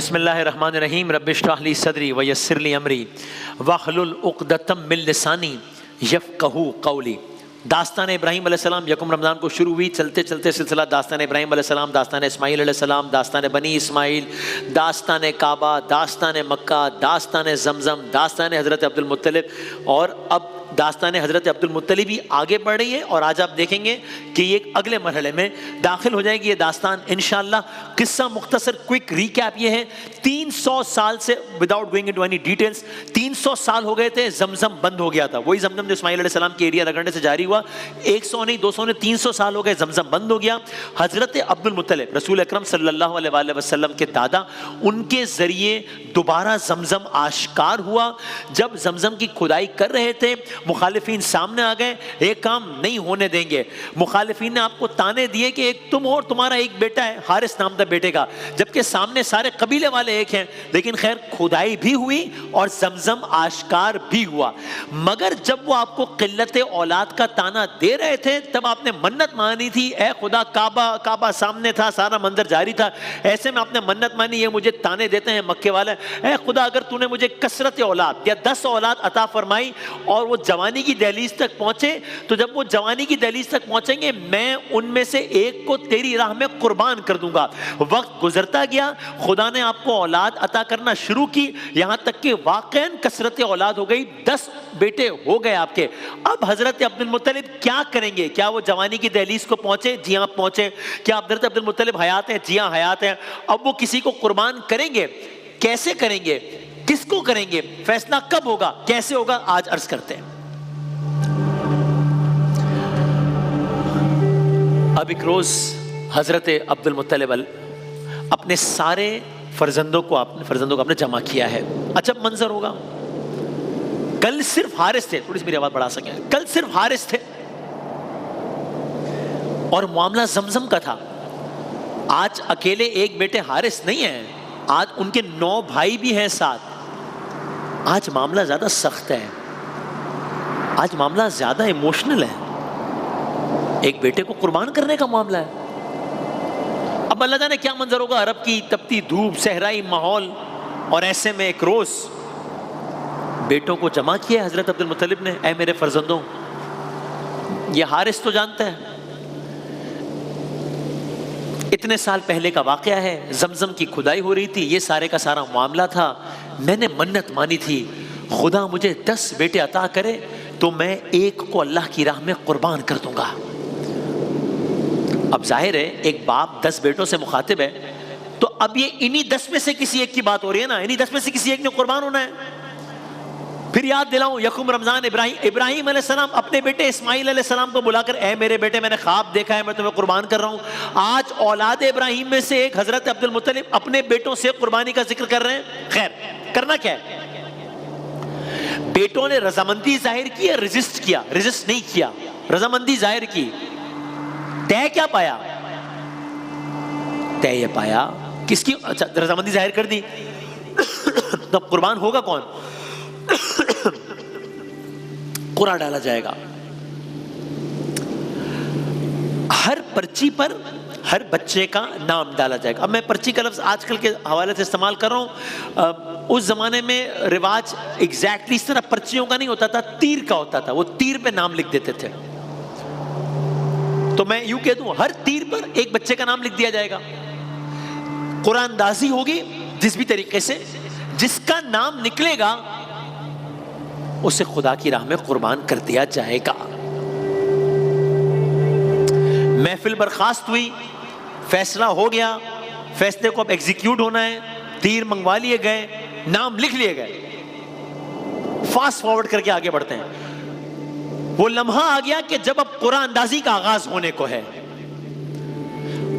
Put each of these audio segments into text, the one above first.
بسم اللہ الرحمن الرحیم رب اشرح لی صدری ویسر لی امری واحلل عقدۃ من لسانی یفقہوا قولی۔ داستان ابراہیم علیہ السلام یکم رمضان کو شروع ہوئی، چلتے چلتے سلسلہ داستان ابراہیم علیہ السلام، داستان اسماعیل علیہ السلام، داستان بنی اسماعیل، داستان کعبہ، داستان مکہ، داستان زمزم، داستان حضرت عبد المطلب، اور اب داستان حضرت عبد المطلب بھی آگے بڑھ رہی ہے، اور آج آپ دیکھیں گے کہ یہ ایک اگلے مرحلے میں داخل ہو جائے گی یہ داستان انشاءاللہ۔ قصہ مختصر کوئک ریکیپ یہ ہے، 300 سال سے without going into any details 300 سال ہو گئے تھے، زمزم بند ہو گیا تھا، وہی زمزم جو اسماعیل علیہ السلام کے ایریا رگڑنے سے جاری ہوا، 100 نہیں 200 نہیں 300 سال ہو گئے، زمزم بند ہو گیا۔ حضرت عبد المطلب رسول اکرم صلی اللہ علیہ وآلہ وسلم کے دادا، ان کے ذریعے دوبارہ زمزم آشکار ہوا۔ جب زمزم کی کھدائی کر رہے تھے، مخالفین سامنے آ گئے، ایک کام نہیں ہونے دیں گے۔ مخالفین نے آپ کو تانے دیے کہ ایک تم ہو اور تمہارا ایک بیٹا ہے، حارث نام تھا بیٹے کا، جبکہ سامنے سارے قبیلے والے ایک ہیں۔ لیکن خیر کھدائی بھی ہوئی اور زمزم آشکار بھی ہوا، مگر جب وہ آپ کو قلت اولاد کا تانا دے رہے تھے تب آپ نے منت مانی تھی، اے خدا، کعبہ سامنے تھا، سارا منظر جاری تھا، ایسے میں آپ نے منت مانی، یہ مجھے تانے دیتے ہیں مکے والے، اے خدا اگر تو نے مجھے کثرت اولاد یا 10 اولاد عطا فرمائی اور وہ جوانی کی دہلیز تک پہنچے، تو جب وہ جوانی کی دہلیز تک پہنچیں گے میں ان میں سے ایک کو تیری راہ میں قربان کر دوں گا۔ وقت گزرتا گیا، خدا نے آپ کو اولاد عطا کرنا شروع کی، یہاں تک کہ واقعاً کثرت اولاد ہو گئی، 10 بیٹے ہو گئے آپ کے۔ اب حضرت عبد المطلب کیا کریں گے؟ کیا وہ جوانی کی دہلیز کو پہنچے؟ جی ہاں پہنچے۔ کیا حضرت عبد المطلب حیات ہیں؟ جی ہاں حیات ہیں۔ اب وہ کسی کو قربان کریں گے، کیسے کریں گے، کس کو کریں گے، فیصلہ کب ہوگا، کیسے ہوگا، آج عرض کرتے ہیں۔ اب ایک روز حضرت عبد المطلب اپنے سارے فرزندوں کو آپ نے جمع کیا ہے۔ عجب منظر ہوگا، کل صرف حارث تھے، تھوڑی سی میری آواز بڑھا سکیں، کل صرف حارث تھے اور معاملہ زمزم کا تھا۔ آج اکیلے ایک بیٹے حارث نہیں ہیں، آج ان کے 9 بھائی بھی ہیں ساتھ۔ آج معاملہ زیادہ سخت ہے، آج معاملہ زیادہ ایموشنل ہے، ایک بیٹے کو قربان کرنے کا معاملہ ہے۔ اب اللہ جانے کیا منظر ہوگا، عرب کی تپتی دھوپ، صحرائی ماحول، اور ایسے میں ایک روز بیٹوں کو جمع کیا حضرت عبد المطلب نے، اے میرے فرزندوں، یہ حارث تو جانتا ہے اتنے سال پہلے کا واقعہ ہے، زمزم کی کھدائی ہو رہی تھی، یہ سارے کا سارا معاملہ تھا، میں نے منت مانی تھی خدا مجھے 10 بیٹے عطا کرے تو میں ایک کو اللہ کی راہ میں قربان کر دوں گا۔ اب ظاہر ہے ایک باپ 10 بیٹوں سے مخاطب ہے، تو اب یہ انہی 10 میں سے کسی ایک کی بات ہو رہی ہے نا، انہی 10 میں سے کسی ایک نے قربان ہونا ہے۔ پھر یاد دلاؤں، یکم رمضان ابراہیم علیہ السلام اپنے بیٹے اسماعیل علیہ السلام کو بلا کر، اے میرے بیٹے، میں نے خواب دیکھا ہے، میں تمہیں قربان کر رہا ہوں۔ آج اولاد ابراہیم میں سے ایک حضرت عبد المطلب اپنے بیٹوں سے قربانی کا ذکر کر رہے ہیں۔ خیر کرنا کیا ہے، بیٹوں نے رضامندی ظاہر کی یا رجسٹ کیا؟ رجسٹ نہیں کیا، رضامندی ظاہر کی۔ طے کیا پایا؟ طے یہ پایا کس کی، اچھا رضامندی ظاہر کر دی، تب قربان ہوگا کون؟ قرعہ ڈالا جائے گا، ہر پرچی پر ہر بچے کا نام ڈالا جائے گا۔ اب میں پرچی کا لفظ آج کل کے حوالے سے استعمال کر رہا ہوں، اس زمانے میں رواج ایگزیکٹلی اس طرح پرچیوں کا نہیں ہوتا تھا، تیر کا ہوتا تھا، وہ تیر پہ نام لکھ دیتے تھے۔ تو میں یوں کہہ دوں ہر تیر پر ایک بچے کا نام لکھ دیا جائے گا، قرآن اندازی ہوگی، جس بھی طریقے سے جس کا نام نکلے گا اسے خدا کی راہ میں قربان کر دیا جائے گا۔ محفل برخاست ہوئی، فیصلہ ہو گیا، فیصلے کو اب ایگزیکیوٹ ہونا ہے، تیر منگوا لیے گئے، نام لکھ لیے گئے، فاسٹ فارورڈ کر کے آگے بڑھتے ہیں۔ وہ لمحہ آ گیا کہ جب اب قرآن اندازی کا آغاز ہونے کو ہے۔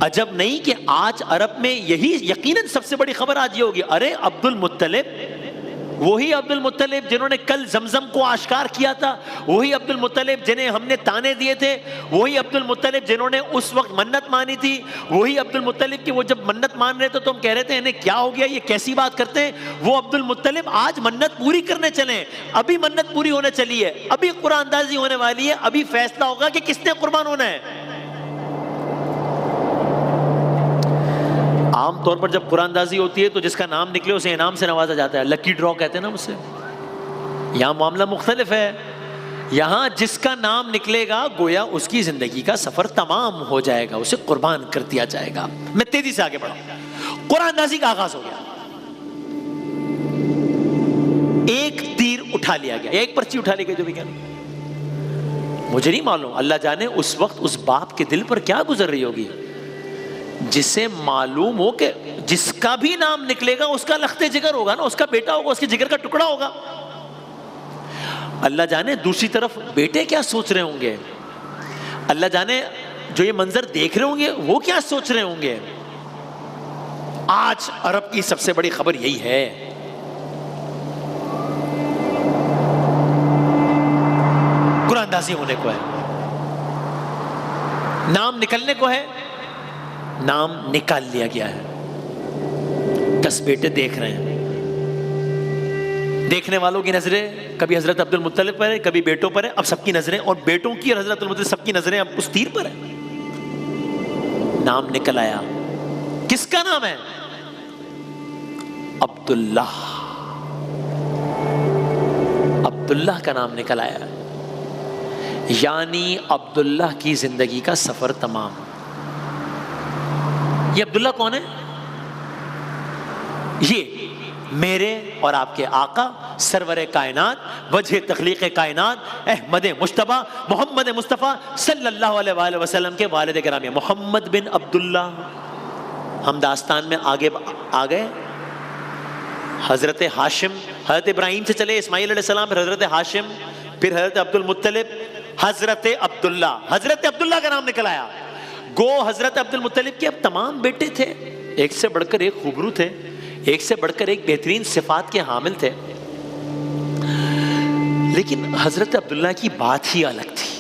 عجب نہیں کہ آج عرب میں یہی یقیناً سب سے بڑی خبر آج یہ ہوگی، ارے عبد المطلب، وہی عبد المطلب جنہوں نے کل زمزم کو آشکار کیا تھا، وہی عبد المطلب جنہیں ہم نے تانے دیے تھے، وہی عبد المطلب جنہوں نے اس وقت منت مانی تھی، وہی عبد المطلب کہ وہ جب منت مان رہے تھے تو ہم کہہ رہے تھے انہیں کیا ہو گیا، یہ کیسی بات کرتے ہیں، وہ عبد المطلب آج منت پوری کرنے چلے، ابھی منت پوری ہونے چلی ہے، ابھی قرآن اندازی ہونے والی ہے، ابھی فیصلہ ہوگا کہ کس نے قربان ہونا ہے۔ عام طور پر جب قرآن اندازی ہوتی ہے تو جس کا نام نکلے اسے انعام سے نوازا جاتا ہے، لکی ڈرا کہتے ہیں نا اسے. یہاں معاملہ مختلف ہے. یہاں جس کا نام نکلے گا گویا اس کی زندگی کا سفر تمام ہو جائے گا، اسے قربان کر دیا جائے گا. میں تیزی سے آگے بڑھا. قرآن اندازی کا آغاز ہو گیا. ایک تیر اٹھا لیا گیا، ایک پرچی اٹھا لی گئی. جو بھی کیا مجھے نہیں معلوم، اللہ جانے اس وقت اس باپ کے دل پر کیا گزر رہی ہوگی جسے معلوم ہو کہ جس کا بھی نام نکلے گا اس کا لخت جگر ہوگا نا، اس کا بیٹا ہوگا، اس کے جگر کا ٹکڑا ہوگا. اللہ جانے دوسری طرف بیٹے کیا سوچ رہے ہوں گے، اللہ جانے جو یہ منظر دیکھ رہے ہوں گے وہ کیا سوچ رہے ہوں گے. آج عرب کی سب سے بڑی خبر یہی ہے. قرآن اندازی ہونے کو ہے، نام نکلنے کو ہے، نام نکال لیا گیا ہے. 10 بیٹے دیکھ رہے ہیں. دیکھنے والوں کی نظریں کبھی حضرت عبد المطلب پر ہے، کبھی بیٹوں پر ہے. اب سب کی نظریں، اور بیٹوں کی اور حضرت عبد المطلب سب کی نظریں اب اس تیر پر ہے. نام نکل آیا. کس کا نام ہے؟ عبداللہ. عبداللہ کا نام نکل آیا. یعنی عبداللہ کی زندگی کا سفر تمام. یہ عبداللہ کون ہے؟ یہ میرے اور آپ کے آقا سرور کائنات، وجہ تخلیق کائنات، احمد مجتبی محمد مصطفیٰ صلی اللہ علیہ وآلہ وسلم کے والد گرامی محمد بن عبداللہ. ہم داستان میں آگے آ گئے. حضرت ہاشم، حضرت ابراہیم سے چلے اسماعیل علیہ السلام، پھر حضرت ہاشم، پھر حضرت عبد المطلب، حضرت عبداللہ. حضرت عبداللہ کا نام نکل آیا. گو حضرت عبد المطلب کے اب تمام بیٹے تھے، ایک سے بڑھ کر ایک خوبرو تھے، ایک سے بڑھ کر ایک بہترین صفات کے حامل تھے. لیکن حضرت عبداللہ کی بات ہی الگ تھی.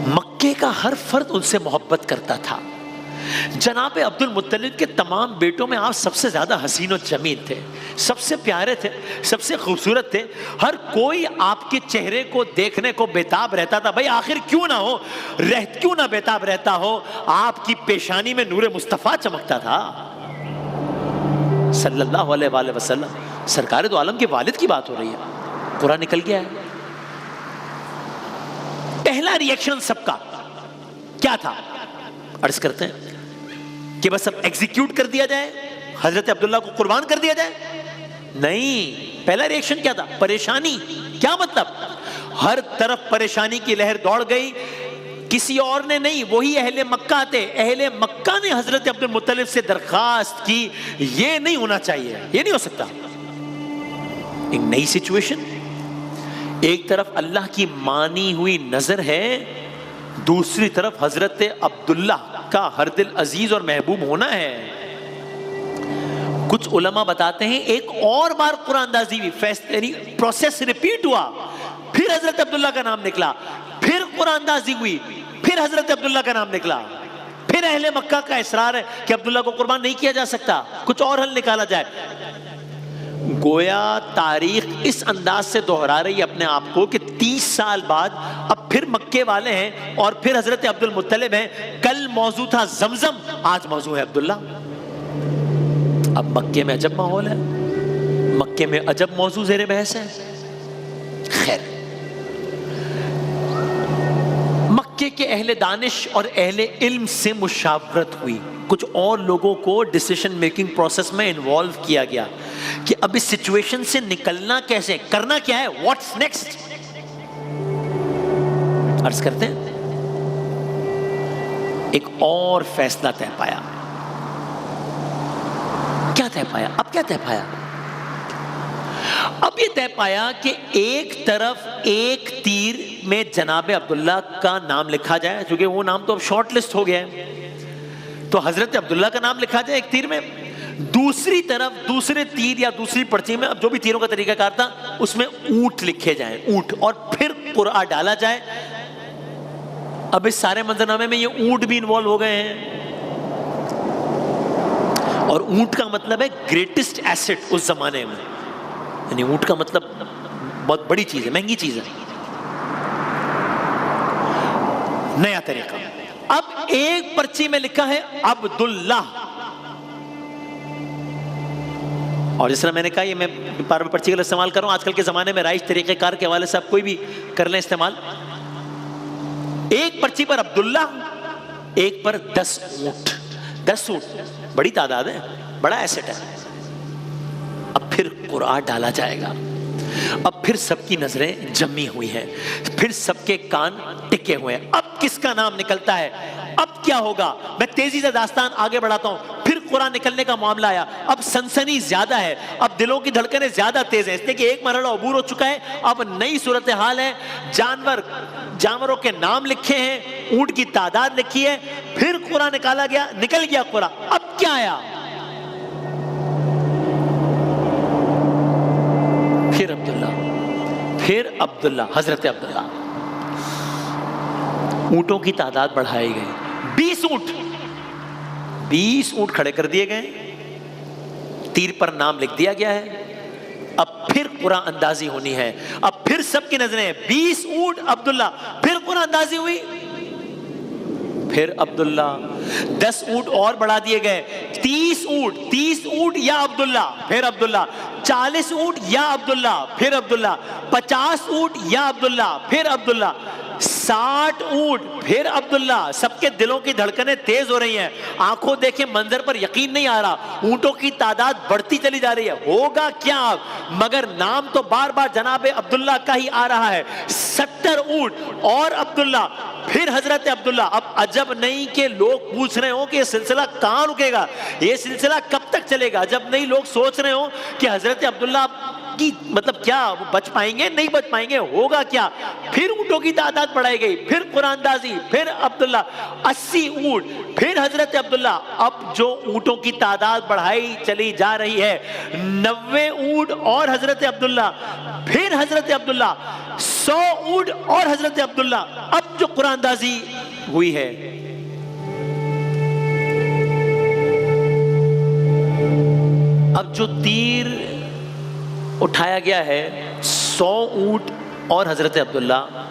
مکے کا ہر فرد ان سے محبت کرتا تھا. جناب عبد المطلب کے تمام بیٹوں میں آپ سب سے زیادہ حسین و جمیل تھے، سب سے پیارے تھے، سب سے خوبصورت تھے. ہر کوئی آپ کے چہرے کو دیکھنے کو بیتاب رہتا تھا. بھائی آخر کیوں نہ ہو، کیوں نہ بیتاب رہتا ہو، آپ کی پیشانی میں نور مصطفیٰ چمکتا تھا صلی اللہ علیہ وآلہ وسلم. سرکار دو عالم کے والد کی بات ہو رہی ہے. قرآن نکل گیا ہے. پہلا ریئیکشن سب کا کیا تھا؟ عرض کرتے ہیں کہ بس اب ایگزیکیوٹ کر دیا جائے، حضرت عبداللہ کو قربان کر دیا جائے. نہیں، پہلا ریئیکشن کیا تھا؟ پریشانی. کیا مطلب؟ ہر طرف پریشانی کی لہر دوڑ گئی. کسی اور نے نہیں، وہی اہل مکہ تھے. اہل مکہ نے حضرت عبد المطلب سے درخواست کی یہ نہیں ہونا چاہیے، یہ نہیں ہو سکتا. ایک نئی سچویشن. ایک طرف اللہ کی مانی ہوئی نظر ہے، دوسری طرف حضرت عبداللہ کا ہر دل عزیز اور محبوب ہونا ہے. کچھ علماء بتاتے ہیں ایک اور بار قرآن اندازی ہوئی، پروسیس ریپیٹ ہوا. پھر حضرت عبداللہ کا نام نکلا، پھر قرآن اندازی ہوئی، پھر حضرت عبداللہ کا نام نکلا. پھر اہل مکہ کا اصرار ہے کہ عبداللہ کو قربان نہیں کیا جا سکتا، کچھ اور حل نکالا جائے. گویا تاریخ اس انداز سے دہرا رہی ہے اپنے آپ کو کہ 30 سال بعد اب پھر مکے والے ہیں اور پھر حضرت عبد المطلب ہیں. کل موضوع تھا زمزم، آج موضوع ہے عبداللہ. اب مکے میں عجب ماحول ہے، مکے میں عجب موضوع زیر بحث ہے. خیر، مکے کے اہل دانش اور اہل علم سے مشاورت ہوئی. کچھ اور لوگوں کو ڈیسیشن میکنگ پروسیس میں انوالو کیا گیا کہ اب اس سچویشن سے نکلنا کیسے، کرنا کیا ہے، واٹس نیکسٹ. عرض کرتے ہیں ایک اور فیصلہ طے پایا. کیا طے پایا؟ اب کیا طے پایا؟ اب یہ طے پایا کہ ایک طرف ایک تیر میں جناب عبداللہ کا نام لکھا جائے، چونکہ وہ نام تو اب شارٹ لسٹ ہو گیا ہے، تو حضرت عبداللہ کا نام لکھا جائے ایک تیر میں. دوسری طرف دوسرے تیر یا دوسری پرچی میں، اب جو بھی تیروں کا طریقہ کار تھا، اس میں اونٹ لکھے جائیں، اونٹ، اور پھر قرآن ڈالا جائے. اب اس سارے منظرنامے میں یہ اونٹ بھی انوالو ہو گئے ہیں. اور اونٹ کا مطلب ہے گریٹسٹ ایسٹ اس زمانے میں، یعنی اونٹ کا مطلب بہت بڑی چیز ہے، مہنگی چیز ہے. نیا طریقہ. اب ایک پرچی میں لکھا ہے عبداللہ، اور جس طرح میں نے کہا یہ میں بار بار پرچی کا استعمال کر رہا ہوں، آج کل کے زمانے میں رائج طریقہ کار کے حوالے سے آپ کوئی بھی کر لیں استعمال. ایک پرچی پر عبداللہ، ایک پر 10 اونٹ. 10 اونٹ بڑی تعداد ہے، بڑا ایسٹ ہے. اب پھر قرآن ڈالا جائے گا، اب پھر سب کی نظریں جمی ہوئی ہیں، پھر سب کے کان ٹکے ہوئے ہیں. اب کس کا نام نکلتا ہے، اب کیا ہوگا؟ میں تیزی سے داستان آگے بڑھاتا ہوں. پھر قرآن نکلنے کا معاملہ آیا. اب سنسنی زیادہ ہے، اب دلوں کی دھڑکنیں زیادہ تیز ہیں، اس لیے کہ ایک مرحلہ عبور ہو چکا ہے. اب نئی صورتحال ہے. جانوروں کے نام لکھے ہیں، اونٹ کی تعداد لکھی ہے. پھر قرآن نکل گیا قرآن. اب کیا آیا؟ پھر عبداللہ، حضرت عبداللہ. اونٹوں کی تعداد بڑھائی گئی. 20 اونٹ کھڑے کر دیے گئے، تیر پر نام لکھ دیا گیا ہے. اب پھر قرآن اندازی ہونی ہے. اب پھر سب کی نظریں 20 اونٹ عبداللہ. پھر قرآن اندازی ہوئی، پھر عبداللہ. 10 اونٹ اور بڑھا دیے گئے، 30 اونٹ یا عبداللہ، پھر عبداللہ. 40 اونٹ یا عبداللہ، پھر عبداللہ. 50 اونٹ یا عبداللہ، پھر عبداللہ. 60 اونٹ، پھر عبداللہ. سب کے دلوں کی دھڑکنیں تیز ہو رہی ہیں، آنکھوں دیکھیں منظر پر یقین نہیں آ رہا. اونٹوں کی تعداد بڑھتی چلی جا رہی ہے. ہوگا کیا اب؟ مگر نام تو بار بار جناب عبداللہ کا ہی آ رہا ہے. 70 اونٹ اور عبداللہ، پھر حضرت عبداللہ. اب عجب نہیں کہ لوگ پوچھ رہے ہوں کہ یہ سلسلہ کہاں رکے گا، یہ سلسلہ کب تک چلے گا. جب نہیں لوگ سوچ رہے ہوں کہ حضرت عبداللہ کی مطلب کیا وہ بچ پائیں گے، نہیں بچ پائیں گے، ہوگا کیا؟ پھر اونٹوں کی تعداد بڑھائی گئی، پھر قرآن اندازی، پھر عبداللہ. 80 اونٹ، پھر حضرت عبداللہ. اب جو اونٹوں کی تعداد بڑھائی چلی جا رہی ہے، 90 اونٹ اور حضرت عبداللہ، پھر حضرت عبداللہ. 100 اونٹ اور حضرت عبداللہ. اب جو قرآن اندازی ہوئی ہے، اب جو تیر اٹھایا گیا ہے 100 اونٹ اور حضرت عبداللہ،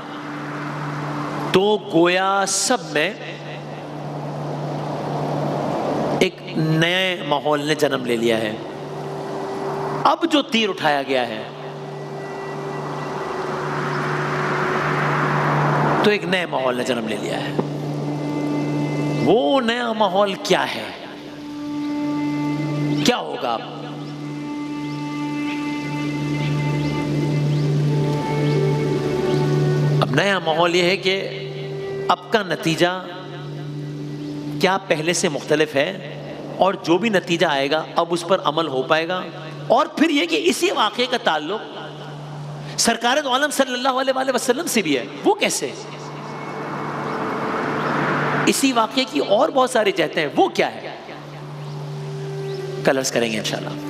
تو گویا سب میں ایک نئے ماحول نے جنم لے لیا ہے. اب جو تیر اٹھایا گیا ہے تو ایک نئے ماحول نے جنم لے لیا ہے. وہ نیا ماحول کیا ہے، کیا ہوگا؟ اب نیا ماحول یہ ہے کہ اب کا نتیجہ کیا پہلے سے مختلف ہے، اور جو بھی نتیجہ آئے گا اب اس پر عمل ہو پائے گا. اور پھر یہ کہ اسی واقعے کا تعلق سرکار دو عالم صلی اللہ علیہ وآلہ وسلم سے بھی ہے. وہ کیسے؟ اسی واقعے کی اور بہت ساری جہتیں ہیں، وہ کیا ہے؟ کل عرض کریں گے انشاءاللہ.